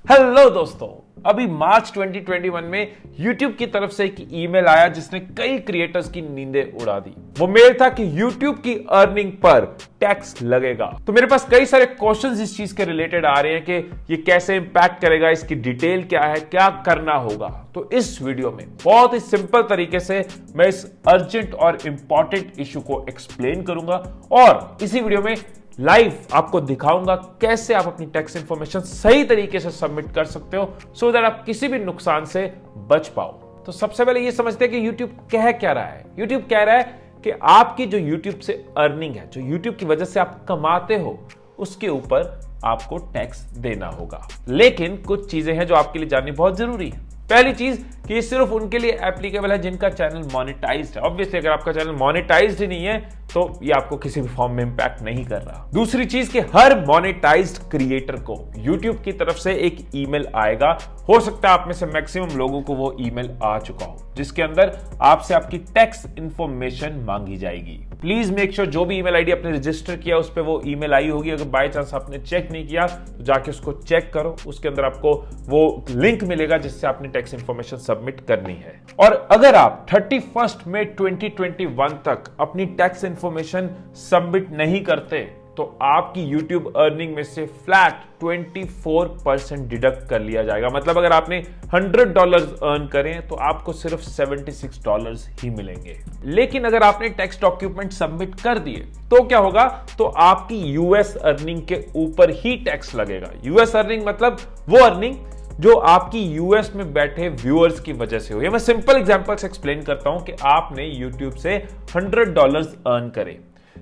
Hello दोस्तों, अभी मार्च 2021 में YouTube की तरफ से एक ईमेल आया जिसने कई क्रिएटर्स की नींदें उड़ा दी। वो मेल था कि YouTube की अर्निंग पर टैक्स लगेगा। तो मेरे पास कई सारे क्वेश्चंस इस चीज के रिलेटेड आ रहे हैं कि ये कैसे इंपैक्ट करेगा, इसकी डिटेल क्या है, क्या करना होगा। तो इस वीडियो में बहुत ही सिंपल तरीके से मैं इस अर्जेंट और इंपॉर्टेंट इशू को एक्सप्लेन करूंगा और इसी वीडियो में लाइव आपको दिखाऊंगा कैसे आप अपनी टैक्स इंफॉर्मेशन सही तरीके से सबमिट कर सकते हो सो दैट आप किसी भी नुकसान से बच पाओ। तो सबसे पहले ये समझते हैं कि YouTube कह क्या रहा है। YouTube कह रहा है कि आपकी जो YouTube से अर्निंग है, जो YouTube की वजह से आप कमाते हो, उसके ऊपर आपको टैक्स देना होगा। लेकिन कुछ चीजें हैं जो आपके लिए जाननी बहुत जरूरी है। पहली चीज कि ये सिर्फ उनके लिए एप्लीकेबल है जिनका चैनल मोनेटाइज्ड है। ऑब्वियसली अगर आपका चैनल मोनेटाइज्ड ही नहीं है तो ये आपको किसी भी फॉर्म में इंपैक्ट नहीं कर रहा। दूसरी चीज कि हर मोनेटाइज्ड क्रिएटर को YouTube की तरफ से एक ईमेल आएगा। हो सकता है आप में से मैक्सिमम लोगों को वो ईमेल आ चुका हो, जिसके अंदर आपसे आपकी टैक्स इंफॉर्मेशन मांगी जाएगी। प्लीज मेक श्योर जो भी ईमेल आईडी आपने रजिस्टर किया उस पर वो ईमेल आई होगी। अगर बाय चांस आपने चेक नहीं किया तो जाके उसको चेक करो। उसके अंदर आपको वो लिंक मिलेगा जिससे आपने टैक्स इंफॉर्मेशन सबमिट करनी है। और अगर आप 31 मई 2021 तक अपनी टैक्स इंफॉर्मेशन सबमिट नहीं करते तो आपकी YouTube अर्निंग में से फ्लैट 24% डिडक्ट कर लिया जाएगा। मतलब अगर आपने $100 अर्न करें तो आपको सिर्फ $76 ही मिलेंगे। लेकिन अगर आपने टैक्स डॉक्यूमेंट सबमिट कर दिए तो क्या होगा, तो आपकी यूएस अर्निंग के ऊपर ही टैक्स लगेगा। यूएस अर्निंग मतलब वो अर्निंग जो आपकी यूएस में बैठे व्यूअर्स की वजह से हुई है। मैं सिंपल एग्जांपल से एक्सप्लेन करता हूं कि आपने YouTube से $100 अर्न करे,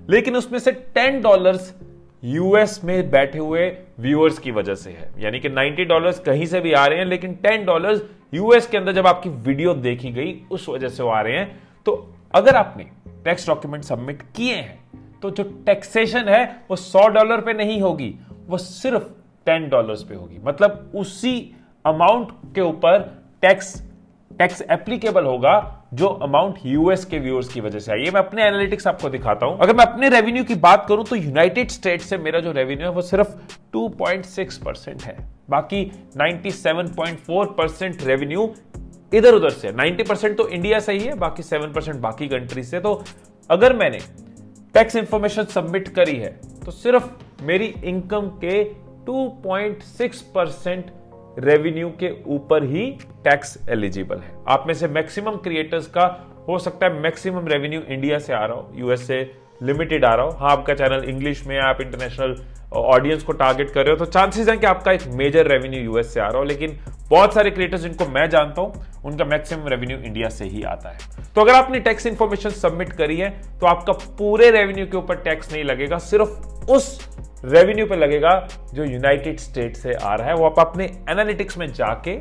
लेकिन उसमें से $10 यूएस में बैठे हुए व्यूअर्स की वजह से है। यानी कि $90 कहीं से भी आ रहे हैं, लेकिन $10 यूएस के अंदर जब आपकी वीडियो देखी गई उस वजह से वो आ रहे हैं। तो अगर आपने टैक्स डॉक्यूमेंट सबमिट किए हैं तो जो टैक्सेशन है वो $100 पे नहीं होगी, वो सिर्फ $10 पे होगी। मतलब उसी अमाउंट के ऊपर टैक्स एप्लीकेबल होगा जो अमाउंट यूएस के व्यूअर्स की वजह से आई है। मैं अपने एनालिटिक्स आपको दिखाता हूं। अगर मैं अपने रेवेन्यू की बात करूं तो यूनाइटेड स्टेट से मेरा जो रेवेन्यू है वो सिर्फ 2.6% है। बाकी 97.4% रेवेन्यू इधर उधर से। 90% तो इंडिया से ही है, बाकी 7% बाकी कंट्री से। तो अगर मैंने टैक्स इंफॉर्मेशन सबमिट करी है तो सिर्फ मेरी इनकम के 2.6% रेवेन्यू के ऊपर ही टैक्स एलिजिबल है। आप में से मैक्सिमम क्रिएटर्स का हो सकता है मैक्सिमम रेवेन्यू इंडिया से आ रहा हो, यूएस से लिमिटेड आ रहा हो। हाँ, आपका चैनल इंग्लिश में, आप इंटरनेशनल ऑडियंस को टारगेट कर रहे हो तो चांसेस हैं कि आपका एक मेजर रेवेन्यू यूएस से आ रहा हो। लेकिन बहुत सारे क्रिएटर्स जिनको मैं जानता हूं उनका मैक्सिमम रेवेन्यू इंडिया से ही आता है। तो अगर आपने टैक्स इंफॉर्मेशन सबमिट करी है तो आपका पूरे रेवेन्यू के ऊपर टैक्स नहीं लगेगा, सिर्फ उस रेवेन्यू पे लगेगा जो यूनाइटेड स्टेट से आ रहा है। वो आप अपने एनालिटिक्स में जाके,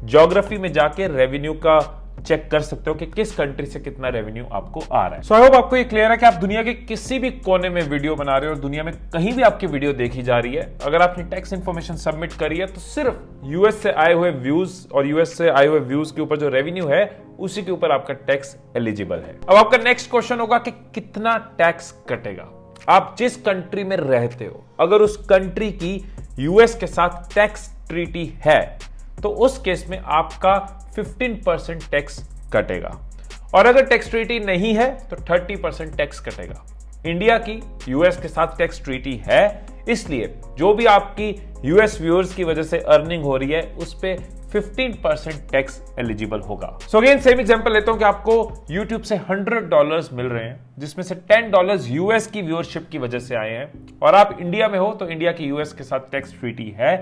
ज्योग्राफी में जाके रेवेन्यू का चेक कर सकते हो कि किस कंट्री से कितना रेवेन्यू आपको आ रहा है। सो आई होप आपको ये क्लियर है कि आप दुनिया के किसी भी कोने में वीडियो बना रहे हो और दुनिया में कहीं भी आपकी वीडियो देखी जा रही है, अगर आपने टैक्स इंफॉर्मेशन सबमिट करी है तो सिर्फ यूएस से आए हुए व्यूज और यूएस से आए हुए व्यूज के ऊपर जो रेवेन्यू है उसी के ऊपर आपका टैक्स एलिजिबल है। अब आपका नेक्स्ट क्वेश्चन होगा कि कितना टैक्स कटेगा। आप जिस कंट्री में रहते हो, अगर उस कंट्री की यूएस के साथ टैक्स ट्रीटी है तो उस केस में आपका 15% टैक्स कटेगा, और अगर टैक्स ट्रीटी नहीं है तो 30% टैक्स कटेगा। इंडिया की यूएस के साथ टैक्स ट्रीटी है, इसलिए जो भी आपकी यूएस व्यूअर्स की वजह से अर्निंग हो रही है उस पे 15% टैक्स एलिजिबल होगा। सो अगेन सेम एग्जांपल लेता हूं कि आपको YouTube से $100 मिल रहे हैं, जिसमें से $10 यूएस की व्यूअरशिप की वजह से आए हैं, और आप इंडिया में हो तो इंडिया की यूएस के साथ टैक्स ट्रीटी है,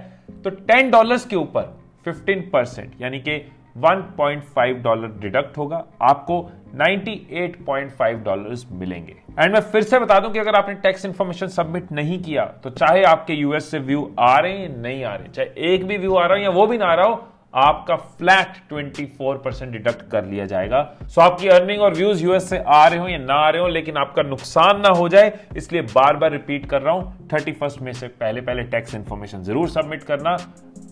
तो $10 के ऊपर 15% यानी कि $1.5 डिडक्ट होगा, आपको $98.5 मिलेंगे। एंड मैं फिर से बता दूं कि अगर आपने टैक्स इंफॉर्मेशन सबमिट नहीं किया तो चाहे आपके यूएस से व्यू आ रहे हैं नहीं आ रहे, चाहे एक भी व्यू आ रहा हो या वो भी ना आ रहा हो, आपका फ्लैट 24% डिडक्ट कर लिया जाएगा। सो आपकी अर्निंग और व्यूज यूएस से आ रहे हो या ना आ रहे हो, लेकिन आपका नुकसान ना हो जाए इसलिए बार बार रिपीट कर रहा हूं, 31 मई से पहले पहले टैक्स इंफॉर्मेशन जरूर सबमिट करना।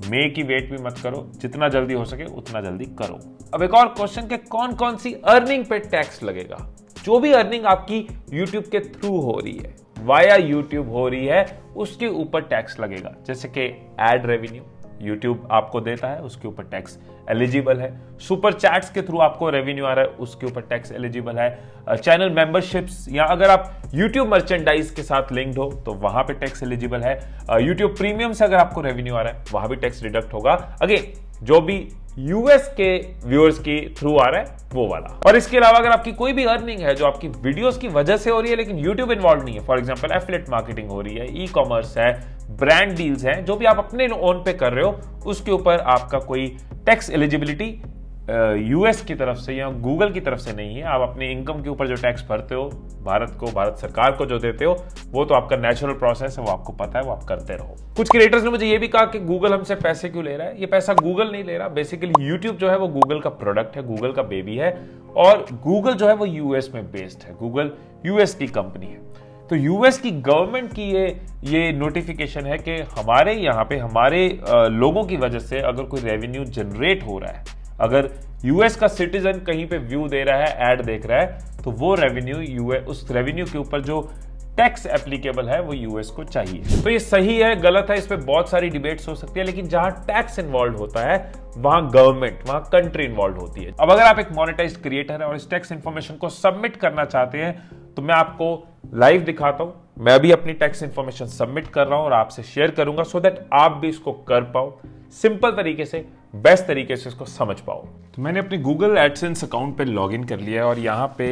मई की वेट भी मत करो, जितना जल्दी हो सके उतना जल्दी करो। अब एक और क्वेश्चन के कौन कौन सी अर्निंग पे टैक्स लगेगा। जो भी अर्निंग आपकी YouTube के थ्रू हो रही है, वाया YouTube हो रही है, उसके ऊपर टैक्स लगेगा, जैसे कि एड रेवेन्यू, यूट्यूब आपको देता है उसके ऊपर टैक्स एलिजिबल है। सुपर चैट्स के थ्रू आपको रेवेन्यू आ रहा है उसके ऊपर टैक्स एलिजिबल है। चैनल मेंबरशिप्स या अगर आप यूट्यूब मर्चेंडाइज के साथ लिंक्ड हो तो वहां पे टैक्स एलिजिबल है। यूट्यूब प्रीमियम से अगर आपको रेवेन्यू आ रहा है वहां भी टैक्स डिडक्ट होगा। अगेन जो भी यूएस के व्यूअर्स के थ्रू आ रहा है वो वाला। और इसके अलावा अगर आपकी कोई भी अर्निंग है जो आपकी वीडियोस की वजह से हो रही है लेकिन यूट्यूब इन्वॉल्व नहीं है, फॉर एग्जांपल एफिलिएट मार्केटिंग हो रही है, ई कॉमर्स है, ब्रांड डील्स हैं, जो भी आप अपने ओन पे कर रहे हो उसके ऊपर आपका कोई टैक्स एलिजिबिलिटी यूएस की तरफ से या गूगल की तरफ से नहीं है। आप अपने इनकम के ऊपर जो टैक्स भरते हो भारत सरकार को जो देते हो वो तो आपका नेचुरल प्रोसेस है, वो आपको पता है, वो आप करते रहो। कुछ क्रिएटर्स ने मुझे ये भी कहा कि गूगल हमसे पैसे क्यों ले रहा है। ये पैसा गूगल नहीं ले रहा, बेसिकली यूट्यूब जो है वो गूगल का प्रोडक्ट है, गूगल का बेबी है और गूगल जो है वो यूएस में बेस्ड है, गूगल यूएस की कंपनी है। तो यूएस की गवर्नमेंट की ये नोटिफिकेशन है कि हमारे यहाँ पे हमारे लोगों की वजह से अगर कोई रेवेन्यू जनरेट हो रहा है, अगर यूएस का सिटीजन कहीं पे व्यू दे रहा है, ऐड देख रहा है, तो वो रेवेन्यू उस रेवेन्यू के ऊपर जो टैक्स एप्लीकेबल है वो यूएस को चाहिए। तो ये सही है गलत है, इस पे बहुत सारी डिबेट्स हो सकती है, लेकिन जहां टैक्स इन्वॉल्व होता है वहां गवर्नमेंट, वहां कंट्री इन्वॉल्व होती है। अब अगर आप एक मोनेटाइज्ड क्रिएटर है और इस टैक्स इंफॉर्मेशन को सबमिट करना चाहते हैं तो मैं आपको लाइव दिखाता हूं। मैं अभी अपनी टैक्स इंफॉर्मेशन सबमिट कर रहा हूं और आपसे शेयर करूंगा सो दैट आप भी इसको कर पाओ, सिंपल तरीके से, बेस्ट तरीके से इसको समझ पाओ। तो मैंने अपने गूगल एडसेंस अकाउंट पे लॉगिन कर लिया है और यहाँ पे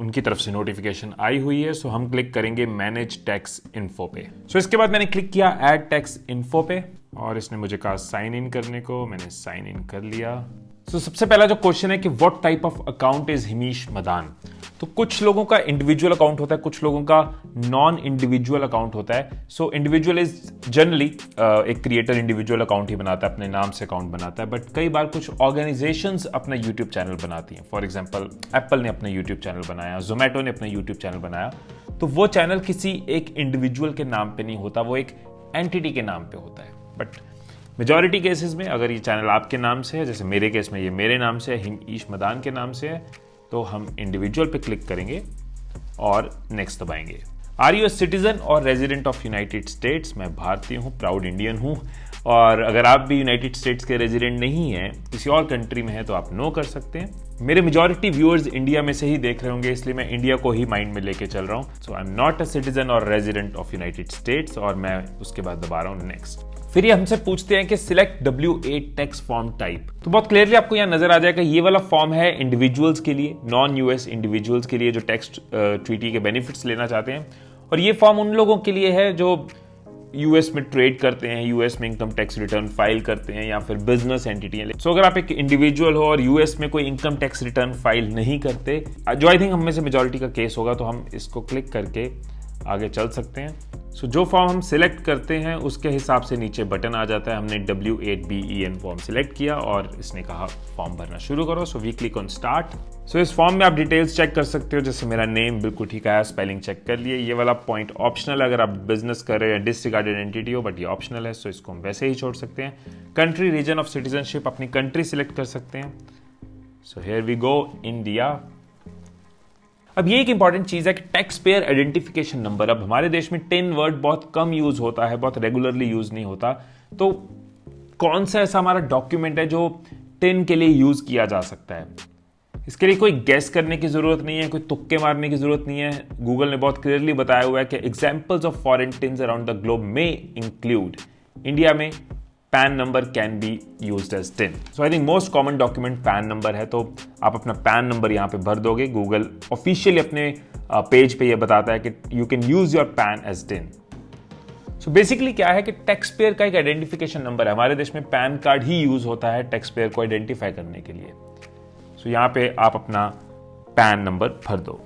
उनकी तरफ से नोटिफिकेशन आई हुई है। सो हम क्लिक करेंगे मैनेज टैक्स इन्फो पे। सो इसके बाद मैंने क्लिक किया ऐड टैक्स इन्फो पे और इसने मुझे कहा साइन इन करने को, मैंने साइन इन कर लिया। तो सबसे पहला जो क्वेश्चन है कि what type of account is Himesh Madan. तो कुछ लोगों का इंडिविजुअल अकाउंट होता है, कुछ लोगों का नॉन इंडिविजुअल अकाउंट होता है। सो इंडिविजुअल इज जनरली एक क्रिएटर इंडिविजुअल अकाउंट ही बनाता है, अपने नाम से अकाउंट बनाता है, बट कई बार कुछ ऑर्गेनाइजेशंस अपना यूट्यूब चैनल बनाती हैं। फॉर एग्जांपल एप्पल ने अपना यूट्यूब चैनल बनाया, जोमेटो ने अपना यूट्यूब चैनल बनाया, तो वो चैनल किसी एक इंडिविजुअल के नाम पे नहीं होता, वो एक एंटिटी के नाम पे होता है। बट मेजॉरिटी केसेस में अगर ये चैनल आपके नाम से है, जैसे मेरे केस में ये मेरे नाम से है, हिमीश मदान के नाम से है, तो हम इंडिविजुअल पे क्लिक करेंगे और नेक्स्ट दबाएंगे। आर यू ए सिटीजन और रेजिडेंट ऑफ यूनाइटेड स्टेट्स। मैं भारतीय हूँ, प्राउड इंडियन हूँ। और अगर आप भी यूनाइटेड स्टेट्स के रेजिडेंट नहीं हैं, किसी और कंट्री में है, तो आप नो कर सकते हैं। मेरे मेजॉरिटी व्यूअर्स इंडिया में से ही देख रहे होंगे, इसलिए मैं इंडिया को ही माइंड में लेके चल रहा हूँ। So I am not a citizen और रेजिडेंट ऑफ यूनाइटेड स्टेट्स और मैं उसके बाद दबा रहा हूँ नेक्स्ट। फिर ये हमसे पूछते हैं कि select W8 tax form type. तो बहुत क्लियरली आपको यहाँ नजर आ जाएगा, ये वाला फॉर्म है इंडिविजुअल्स के लिए, नॉन यूएस इंडिविजुअल्स के लिए जो टैक्स ट्रीटी के बेनिफिट्स लेना चाहते हैं। और ये फॉर्म उन लोगों के लिए है जो यूएस में ट्रेड करते हैं, यूएस में इनकम टैक्स रिटर्न फाइल करते हैं या फिर बिजनेस एंटिटी है। सो अगर आप एक इंडिविजुअल हो और यूएस में कोई इनकम टैक्स रिटर्न फाइल नहीं करते, जो आई थिंक हम में से मेजॉरिटी का केस होगा, तो हम इसको क्लिक करके आगे चल सकते हैं। सो जो फॉर्म हम सिलेक्ट करते हैं उसके हिसाब से नीचे बटन आ जाता है। हमने W8BEN फॉर्म सिलेक्ट किया और इसने कहा फॉर्म भरना शुरू करो। So we click on start. So इस फॉर्म में आप डिटेल्स चेक कर सकते हो, जैसे मेरा नेम बिल्कुल ठीक आया, स्पेलिंग चेक कर लिए। ये वाला पॉइंट ऑप्शनल है अगर आप बिजनेस कर रहे हो या डिसरिगार्डेड एंटिटी हो, बट ये ऑप्शनल है, सो इसको हम वैसे ही छोड़ सकते हैं। कंट्री रीजन ऑफ सिटीजनशिप, अपनी कंट्री सिलेक्ट कर सकते हैं। So here we go, India. अब ये एक इंपॉर्टेंट चीज है कि टैक्स पेयर आइडेंटिफिकेशन नंबर। अब हमारे देश में टिन वर्ड बहुत कम यूज होता है, बहुत रेगुलरली यूज नहीं होता। तो कौन सा ऐसा हमारा डॉक्यूमेंट है जो टिन के लिए यूज किया जा सकता है? इसके लिए कोई गेस करने की जरूरत नहीं है, कोई तुक्के मारने की जरूरत नहीं है। गूगल ने बहुत क्लियरली बताया हुआ है कि examples of foreign TINs around the globe में इंक्लूड, इंडिया में PAN number can be used as TIN. So I think most common document PAN number है, तो आप अपना पैन नंबर यहाँ पे भर दोगे। गूगल ऑफिशियली अपने पेज पे ये बताता है कि you can use your PAN as TIN. So basically क्या है कि टैक्स पेयर का एक आइडेंटिफिकेशन नंबर है। हमारे देश में पैन कार्ड ही यूज होता है टैक्स पेयर को आइडेंटिफाई करने के लिए। सो यहाँ पे आप अपना पैन नंबर भर दो।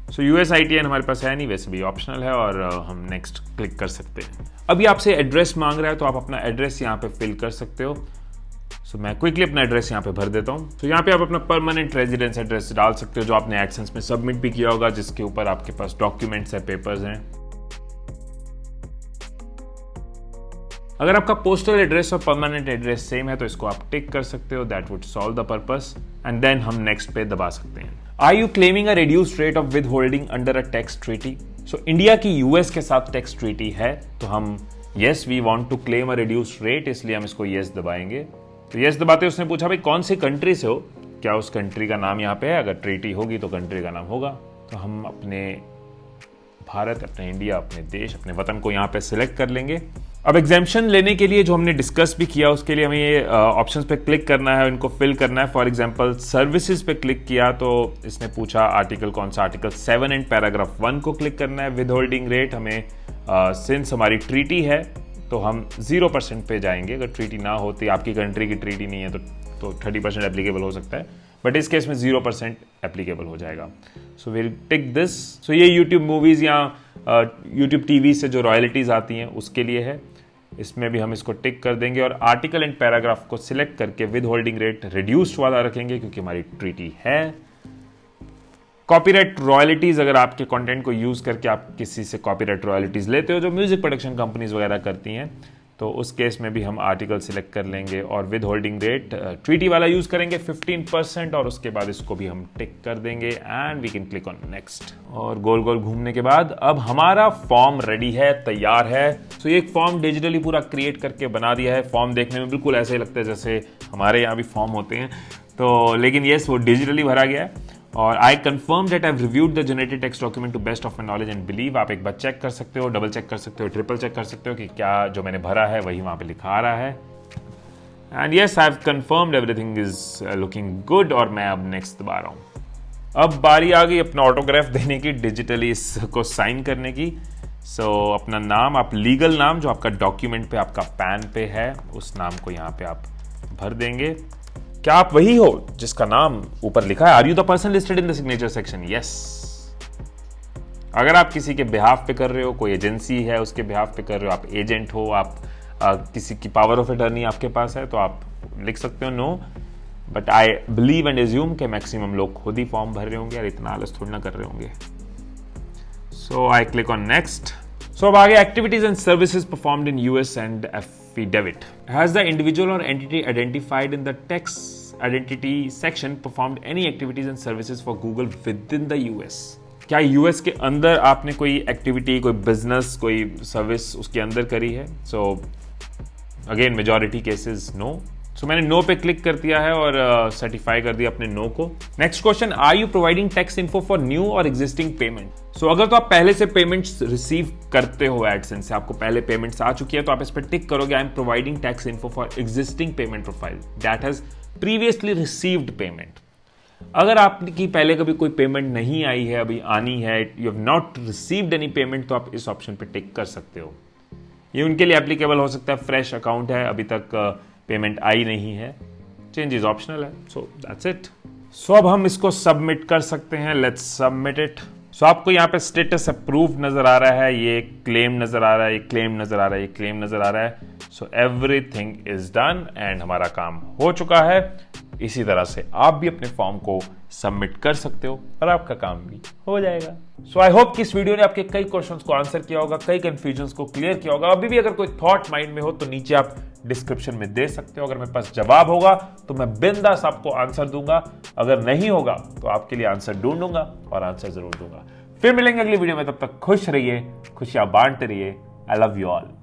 सो USITN हमारे पास है नहीं, वैसे भी ऑप्शनल है और हम नेक्स्ट क्लिक कर सकते हैं। अभी आपसे एड्रेस मांग रहा है तो आप अपना एड्रेस यहाँ पे फिल कर सकते हो। सो मैं क्विकली अपना एड्रेस यहाँ पे भर देता हूँ। तो यहाँ पे आप अपना परमानेंट रेजिडेंस एड्रेस डाल सकते हो जो आपने एडसेंस में सबमिट भी किया होगा, जिसके ऊपर आपके पास डॉक्यूमेंट्स है, पेपर्स हैं। अगर आपका पोस्टल एड्रेस और परमानेंट एड्रेस सेम है तो इसको आप टिक कर सकते हो, that would solve the purpose. And then हम नेक्स्ट पे दबा सकते हैं। Are you claiming a reduced rate of withholding under a tax treaty. So India की यूएस के साथ टैक्स ट्रीटी है, तो हम yes we want to claim a reduced rate, इसलिए हम इसको येस दबाएंगे। तो येस दबाते उसने पूछा भाई कौन सी कंट्री से हो, क्या उस कंट्री का नाम यहाँ पे है, अगर ट्रीटी होगी तो कंट्री का नाम होगा। तो हम अपने भारत, अपने इंडिया, अपने देश, अपने वतन को यहाँ पे सिलेक्ट कर लेंगे। अब एग्जाम्पशन लेने के लिए जो हमने डिस्कस भी किया उसके लिए हमें ये ऑप्शंस पे क्लिक करना है, इनको फिल करना है। फॉर एग्जांपल सर्विसेज पे क्लिक किया तो इसने पूछा आर्टिकल कौन सा, आर्टिकल 7 एंड पैराग्राफ 1 को क्लिक करना है। विद होल्डिंग रेट हमें सिंस हमारी ट्रीटी है तो हम 0% पे जाएंगे। अगर ट्रीटी ना होती, आपकी कंट्री की ट्रीटी नहीं है तो 30% एप्लीकेबल हो सकता है, बट इस केस में 0% एप्लीकेबल हो जाएगा। So will tick this. सो ये यूट्यूब मूवीज़ या यूट्यूब टीवी से जो रॉयल्टीज़ आती हैं उसके लिए है, इसमें भी हम इसको टिक कर देंगे और आर्टिकल एंड पैराग्राफ को सिलेक्ट करके विद होल्डिंग रेट रिड्यूस्ड वाला रखेंगे क्योंकि हमारी ट्रीटी है। कॉपीराइट रॉयल्टीज, अगर आपके कंटेंट को यूज करके आप किसी से कॉपीराइट रॉयल्टीज लेते हो जो म्यूजिक प्रोडक्शन कंपनीज वगैरह करती हैं, तो उस केस में भी हम आर्टिकल सिलेक्ट कर लेंगे और विद होल्डिंग रेट ट्रीटी वाला यूज करेंगे 15% और उसके बाद इसको भी हम टिक कर देंगे and we can click on next. और गोल गोल घूमने के बाद अब हमारा फॉर्म रेडी है, तैयार है। तो एक फॉर्म डिजिटली पूरा क्रिएट करके बना दिया है। फॉर्म देखने में बिल्कुल ऐसे ही लगता है जैसे हमारे यहाँ भी फॉर्म होते हैं, तो लेकिन येस वो डिजिटली भरा गया है। और I confirm that I have reviewed the generated text document to best of my knowledge and believe. आप एक बार चेक कर सकते हो, डबल चेक कर सकते हो, ट्रिपल चेक कर सकते हो कि क्या जो मैंने भरा है वही वहां पे लिखा आ रहा है। And yes I have confirmed everything is looking good और मैं अब नेक्स्ट दबा रहा हूं। अब बारी आ गई अपना ऑटोग्राफ देने की, डिजिटली इसको साइन करने की। सो अपना नाम, आप लीगल नाम जो आपका डॉक्यूमेंट पे आपका पैन पे है उस नाम को यहाँ पे आप भर देंगे। क्या आप वही हो जिसका नाम ऊपर लिखा है? Are you the person listed in the signature section? Yes. अगर आप किसी के बिहाफ पे कर रहे हो, कोई एजेंसी है उसके बिहाफ पे कर रहे हो, आप एजेंट हो, आप किसी की पावर ऑफ अटर्नी आपके पास है, तो आप लिख सकते हो no, but I believe and assume के मैक्सिमम लोग खुद ही फॉर्म भर रहे होंगे और इतना आलस थोड़ी ना कर रहे होंगे। सो आई क्लिक ऑन नेक्स्ट। सो अब आगे activities and services performed in US and affidavit. Has the individual or entity identified in the text identity section performed any activities and services for Google within the US? क्या US के अंदर आपने कोई activity, कोई business, कोई service उसके अंदर करी है? So again majority cases no. So मैंने नो पे क्लिक कर दिया है और सर्टिफाई कर दिया अपने नो को। Next question, are you providing tax info for new or existing payment? So अगर तो आप पहले से पेमेंट्स रिसीव करते हो एडसेंस से, आपको पहले पेमेंट्स आ चुकी है, तो आप इस पर टिक करोगे I am providing tax info for existing payment profile that has previously received payment. अगर आपकी पहले कभी कोई पेमेंट नहीं आई है, अभी आनी है, you have not received any payment, तो आप इस ऑप्शन पे टिक कर सकते हो। ये उनके लिए एप्लीकेबल हो सकता है, फ्रेश अकाउंट है, अभी तक पेमेंट आई नहीं है, चेंज इज ऑप्शनल है। So that's it. सो अब हम इसको सबमिट कर सकते हैं, लेट्स सबमिट इट। सो आपको यहाँ पे स्टेटस अप्रूव नजर आ रहा है, ये क्लेम नजर आ रहा है, ये क्लेम नजर आ रहा है, ये क्लेम नजर आ रहा है। So everything is done and हमारा काम हो चुका है। इसी तरह से आप भी अपने फॉर्म को सबमिट कर सकते हो और आपका काम भी हो जाएगा। सो आई होप कि इस वीडियो ने आपके कई क्वेश्चंस को आंसर किया होगा, कई कंफ्यूजन्स को क्लियर किया होगा। अभी भी अगर कोई थॉट माइंड में हो तो नीचे आप डिस्क्रिप्शन में दे सकते हो। अगर मेरे पास जवाब होगा तो मैं बिंदास आपको आंसर दूंगा, अगर नहीं होगा तो आपके लिए आंसर ढूंढूंगा और आंसर जरूर दूंगा। फिर मिलेंगे अगली वीडियो में, तब तक खुश रहिए, खुशियां बांटते रहिए। I love you all.